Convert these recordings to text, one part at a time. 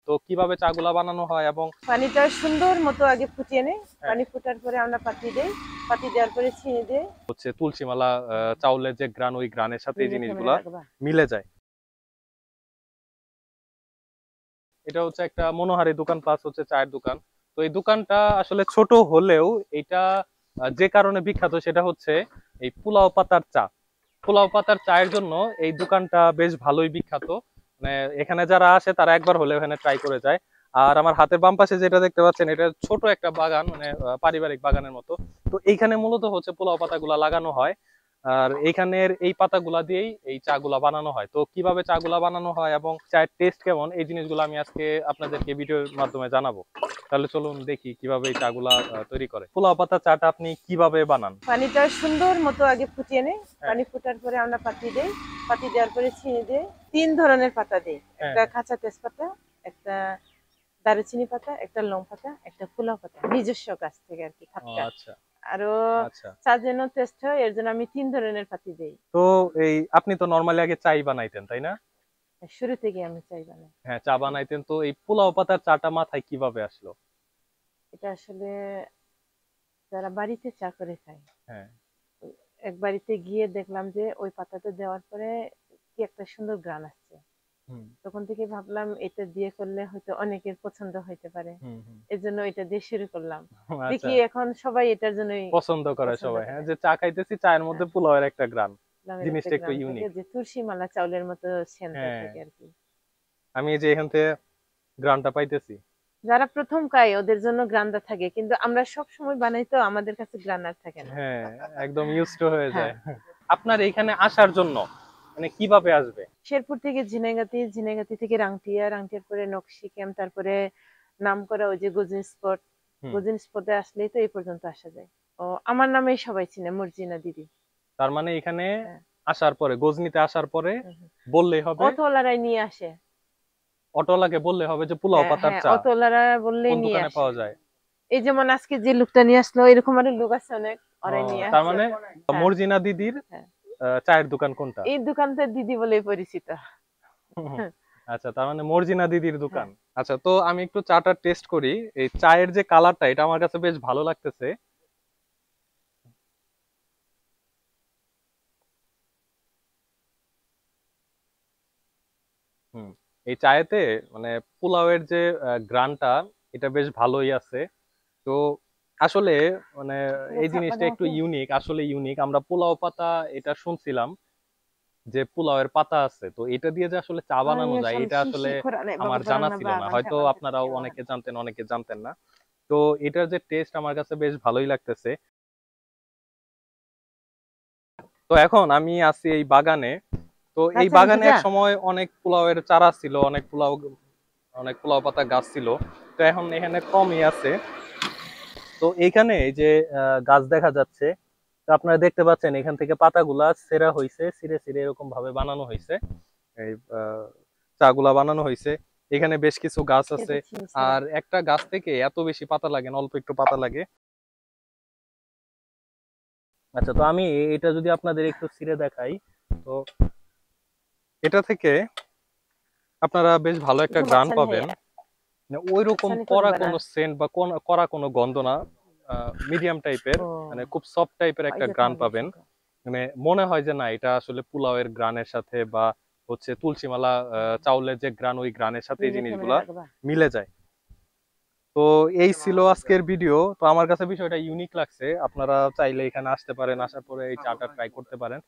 তো কিভাবে চাগুলা বানানো হয় এবং পানিটা সুন্দর মতো আগে ফুটিয়ে নেই। পানি ফোটার পরে আমরা পাতি দেই, পাতি দেওয়ার পরে চিনি দেই। হচ্ছে তুলসী মালা চাউলের যে গ্রান, ওই গ্রানের সাথে এই জিনিসগুলা মিলে যায়। এটা হচ্ছে একটা মনোহারি দোকান প্লাস হচ্ছে চায়ের দোকান। তো এই দোকানটা আসলে ছোট হলেও এটা যে কারণে বিখ্যাত সেটা হচ্ছে এই পোলাও পাতার চা। পোলাও পাতার চায়ের জন্য এই দোকানটা বেশ ভালোই বিখ্যাত। মানে এখানে যারা আসে তারা একবার হলে এখানে ট্রাই করে যায়। আর আমার হাতের বাম পাশে যেটা দেখতে পাচ্ছেন, এটা ছোট একটা বাগান, মানে পারিবারিক বাগানের মতো। তো এইখানে মূলত হচ্ছে পোলাও পাতাগুলা লাগানো হয়। আর এইখানের এই পাতাগুলা দিয়েই এই চা গুলা বানানো হয়। তো কিভাবে চা গুলা বানানো হয় এবং চায়ের টেস্ট কেমন, এই জিনিসগুলো আমি আজকে আপনাদেরকে ভিডিওর মাধ্যমে জানাবো। তাহলে চলুন দেখি কিভাবে এই চা গুলা তৈরি করে। পোলাও পাতা চাটা আপনি কিভাবে বানান? পানিটা সুন্দর মতো আগে ফুটিয়ে নেই। পানি ফোটার পরে আমরা পাতি দেই, পাতি দেওয়ার পরে চিনি দেই। 3 ধরনের পাতা দেই, একটা কাঁচা তেজপাতা, একটা দারুচিনি পাতা, একটা লং পাতা, একটা পোলাও পাতা, নিজস্ব গাছ থেকে আর কি খাটটা। আচ্ছা আরো আচ্ছা। চা যেন টেস্ট হয় এর জন্য আমি 3 ধরনের পাতি দেই। তো এই আপনি তো নরমালি আগে চাই বানাইতেন, তাই না? শুরু থেকে আমি চাই বানাই। হ্যাঁ, চা বানাইতেন। তো এই পোলাও পাতার চাটা মাথায় কিভাবে আসলো? এটা আসলে যারা বাড়িতে চা করে খায়, হ্যাঁ। এক বাড়িতে গিয়ে দেখলাম যে ওই পাতাটা দেওয়ার পরে কি একটা সুন্দর ঘ্রাণ আসছে। হুম তখন থেকে ভাবলাম এটা দিয়ে করলে হয়তো অনেকের পছন্দ হইতে পারে। হুম হুম। এজন্য এটা দিয়ে শুরু করলাম। আচ্ছা, দেখি এখন সবাই এটার জন্যই পছন্দ করে পছন্দ সবাই। হ্যাঁ, করে। যে চা খাইতেছি, চায়ের মধ্যে হ্যাঁ, পোলাওয়ের একটা গ্রান, নামের একটা জিনিসটা একটু গ্রাম থেকে ইউনিক। যে তুলসী মালা চাউলের মতো সেন্টটা হ্যাঁ, থাকে আর কি। আমি এই যে এখান থেকে গ্রানটা পাইতেছি। যারা প্রথম খায় ওদের জন্য গ্রানটা থাকে, কিন্তু আমরা সব সময় বানাই তো আমাদের কাছে গ্রান আর থাকে না। হ্যাঁ, একদম ইউজ টু হয়ে হ্যাঁ, যায়। আপনার এখানে আসার জন্য মানে কিভাবে আসবে? শেরপুর থেকে ঝিনাইগাতি, ঝিনাইগাতি থেকে রাংটিয়া, রাংটিয়ার পরে নকশি ক্যাম্প, তারপরে নামকরা ওই যে গোজিন স্পট। হুম। গোজিন স্পটে আসলেই তো এই পর্যন্ত আসা যায়। ও আমার নামেই সবাই চিনে, মর্জিনা দিদি। তার মানে এখানে হ্যাঁ। আসার পরে, গজনিতে আসার পরে হুম, হুম। বললেই হবে, অটোওয়ালারাই নিয়ে আসে। অটোওয়ালাকে বললে হবে যে পোলাও হ্যাঁ, পাতার হ্যাঁ, চা অটোওয়ালারা বললেই কোন নিয়ে দোকানে আসে। পাওয়া যায়। এই যেমন আজকে যে লোকটা নিয়ে আসলো, এরকম আরো লোক আছে অনেক, ও, ওরাই নিয়ে তার আসে। মানে হ্যাঁ, মর্জিনা দিদির হ্যাঁ। চায়ের দোকান কোনটা? এই দোকানটা দিদি বলেই পরিচিত। হ্যাঁ, আচ্ছা, তার মানে মর্জিনা দিদির দোকান। হ্যাঁ। আচ্ছা, তো আমি একটু চাটা টেস্ট করি। এই চায়ের যে কালারটা, এটা আমার কাছে বেশ ভালো লাগতেছে। হুম। এই চায়েতে মানে পোলাওয়ের যে গ্রানটা, এটা বেশ ভালোই আছে। তো আসলে মানে এই জিনিসটা একটু ইউনিক, আসলে ইউনিক। আমরা পোলাও পাতা এটা শুনছিলাম যে পোলাওয়ের পাতা আছে, তো এটা দিয়ে যে আসলে চা বানানো যায় এটা আসলে আমার জানা ছিল না। হয়তো আপনারাও অনেকে জানতেন, অনেকে জানতেন না। তো এটার যে টেস্ট আমার কাছে বেশ ভালোই লাগতেছে। তো এখন আমি আছি এই বাগানে। তো এই বাগানে এক সময় অনেক পোলাওয়ের চারা ছিল, অনেক পোলাও পাতা গাছ ছিল। তো এখন এখানে কমই আছে। তো এইখানে এই যে গাছ দেখা যাচ্ছে, তো আপনারা দেখতে পাচ্ছেন এখান থেকে পাতাগুলা ছেঁড়া হয়েছে, ছিঁড়ে ছিঁড়ে এরকম ভাবে বানানো হয়েছে। এই চাগুলা বানানো হয়েছে। এখানে বেশ কিছু গাছ আছে। আর একটা গাছ থেকে এত বেশি পাতা লাগে না, অল্প একটু পাতা লাগে। আচ্ছা, তো আমি এটা যদি আপনাদের একটু ছিঁড়ে দেখাই, তো এটা থেকে আপনারা বেশ ভালো একটা ঘ্রাণ পাবেন। মানে ওইরকম কড়া কোনো সেন্ট বা কড়া কোনো গন্ধ না, মিডিয়াম টাইপের, মানে খুব সফট টাইপের একটা ঘ্রাণ পাবেন। মানে মনে হয় যে না, এটা আসলে পোলাওয়ের ঘ্রাণের সাথে বা হচ্ছে তুলসী মালা চাউলের যে ঘ্রাণ, ওই ঘ্রাণের সাথে এই জিনিসগুলা মিলে যায়। তো এই ছিল আজকের ভিডিও। তো আমার কাছে বিষয়টা ইউনিক লাগছে। আপনারা চাইলে এখানে আসতে পারেন, আসার পরে এই চাটা ট্রাই করতে পারেন।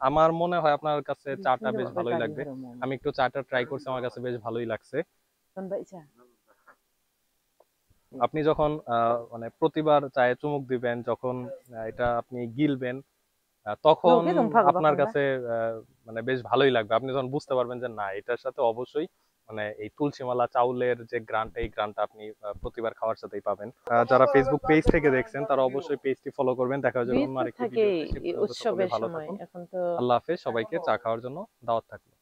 আমার মনে হয় আপনার কাছে চাটা বেশ ভালোই লাগবে। আমি একটু চাটা ট্রাই করছি, আমার কাছে বেশ ভালোই লাগছে। আপনি যখন মানে প্রতিবার চায়ে চুমুক দিবেন, যখন এটা আপনি গিলবেন, তখন আপনার কাছে মানে বেশ ভালোই লাগবে। আপনি যখন বুঝতে পারবেন যে না, এটার সাথে অবশ্যই মানে এই তুলসী মালা চাউলের যে গ্রানটা, এই গ্রানটা আপনি প্রতিবার খাওয়ার সাথেই পাবেন। যারা ফেসবুক পেজ থেকে দেখছেন তারা অবশ্যই পেজটি ফলো করবেন। দেখা হয়ে যাবে অন্য আরেকটি ভিডিওতে। সে পর্যন্ত সকলে ভালো থাকুন। আল্লাহ হাফেজ। সবাইকে চা খাওয়ার জন্য দাওয়াত থাকলো।